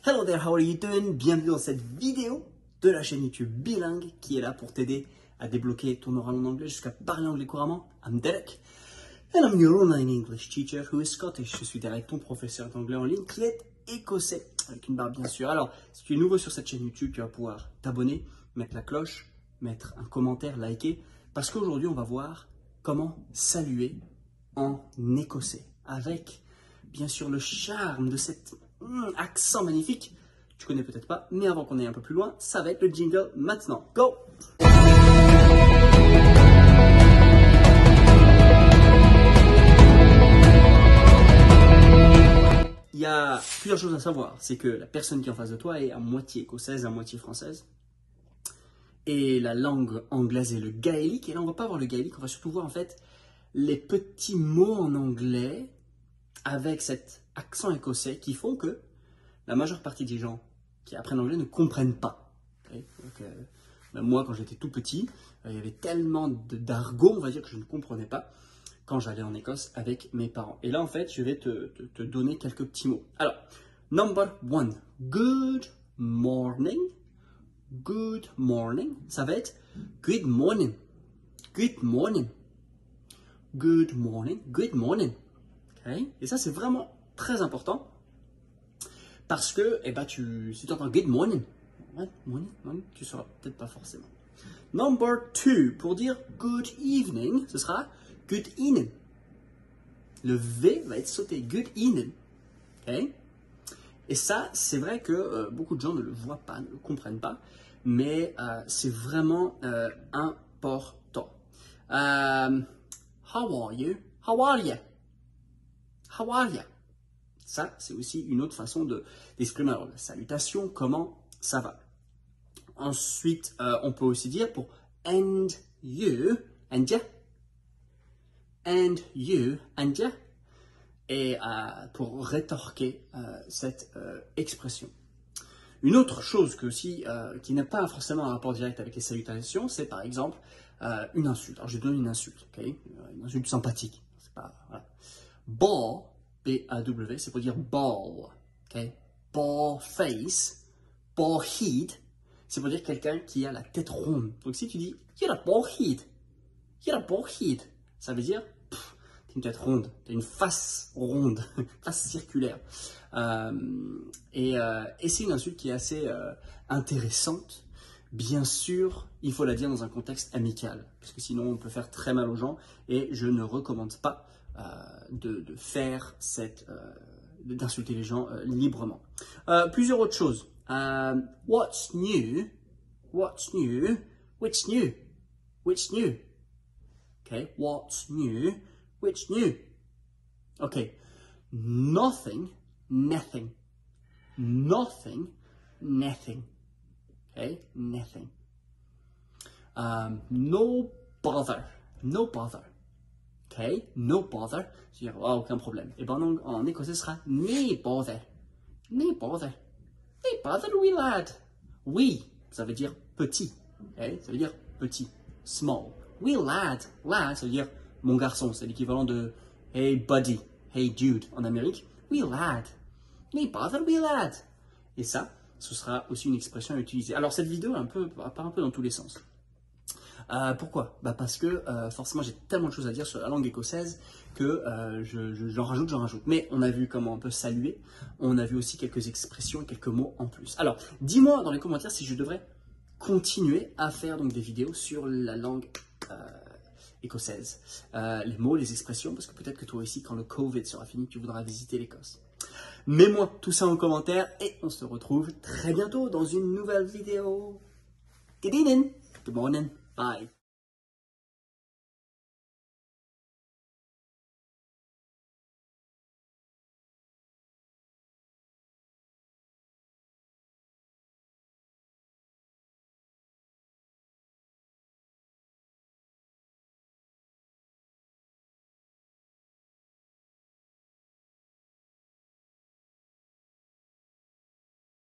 Hello there, how are you doing? Bienvenue dans cette vidéo de la chaîne YouTube Bilingue qui est là pour t'aider à débloquer ton oral en anglais jusqu'à parler anglais couramment. I'm Derek and I'm your online English teacher who is Scottish. Je suis Derek, ton professeur d'anglais en ligne qui est écossais, avec une barbe bien sûr. Alors, si tu es nouveau sur cette chaîne YouTube, tu vas pouvoir t'abonner, mettre la cloche, mettre un commentaire, liker, parce qu'aujourd'hui on va voir comment saluer en écossais avec bien sûr le charme de cet accent magnifique. Tu connais peut-être pas, mais avant qu'on aille un peu plus loin, ça va être le jingle maintenant. Go! Il y a plusieurs choses à savoir. C'est que la personne qui est en face de toi est à moitié écossaise, à moitié française. Et la langue anglaise est le gaélique. Et là, on va pas voir le gaélique, on va surtout voir en fait les petits mots en anglais avec cet accent écossais qui font que la majeure partie des gens qui apprennent l'anglais ne comprennent pas. Okay? Donc, même moi, quand j'étais tout petit, il y avait tellement d'argot, on va dire, que je ne comprenais pas quand j'allais en Écosse avec mes parents. Et là, en fait, je vais te donner quelques petits mots. Alors, number one, good morning. Good morning. Ça va être good morning. Good morning. Good morning. Good morning. Okay? Et ça, c'est vraiment très important. Parce que, si tu entends good morning, tu ne sauras peut-être pas forcément. Number two, pour dire good evening, ce sera good evening. Le V va être sauté, good evening. Okay? Et ça, c'est vrai que beaucoup de gens ne le voient pas, ne le comprennent pas, mais c'est vraiment important. How are you? How are you? How are you? Ça, c'est aussi une autre façon d'exprimer la salutation, comment ça va. Ensuite, on peut aussi dire pour and you, and ya, and you, and ya, et pour rétorquer cette expression. Une autre chose qui n'a pas forcément un rapport direct avec les salutations, c'est par exemple une insulte. Alors, je donne une insulte, okay? Une insulte sympathique. C'est pas, voilà. Ball, B-A-W, c'est pour dire ball. Okay? Ball face, ball head, c'est pour dire quelqu'un qui a la tête ronde. Donc si tu dis you're a ball head, you're a ball head, ça veut dire t'as une tête ronde, t'as une face ronde, face circulaire. Et c'est une insulte qui est assez intéressante. Bien sûr, il faut la dire dans un contexte amical, parce que sinon on peut faire très mal aux gens, et je ne recommande pas de faire d'insulter les gens librement. Plusieurs autres choses. What's new? What's new? Which new? Which new? Okay, what's new? Which new? Okay, nothing, nothing. Nothing, nothing. Okay, nothing. No bother, no bother. Okay, no bother. C'est-à-dire, aucun problème. Et ben en écossais, ce sera nae bother. Nae bother. Nae bother, wee lad. Oui, ça veut dire petit. Okay? Ça veut dire petit. Small. Wee lad. Lad, ça veut dire mon garçon. C'est l'équivalent de hey buddy, hey dude en Amérique. Wee lad. Nae bother, wee lad. Et ça, ce sera aussi une expression à utiliser. Alors cette vidéo part un peu dans tous les sens. Pourquoi? Parce que forcément j'ai tellement de choses à dire sur la langue écossaise que j'en rajoute. Mais on a vu comment on peut saluer, on a vu aussi quelques expressions et quelques mots en plus. Alors dis-moi dans les commentaires si je devrais continuer à faire donc des vidéos sur la langue écossaise. Les mots, les expressions, parce que peut-être que toi aussi quand le Covid sera fini tu voudras visiter l'Écosse. Mets-moi tout ça en commentaire et on se retrouve très bientôt dans une nouvelle vidéo. Good evening, good morning. Bye.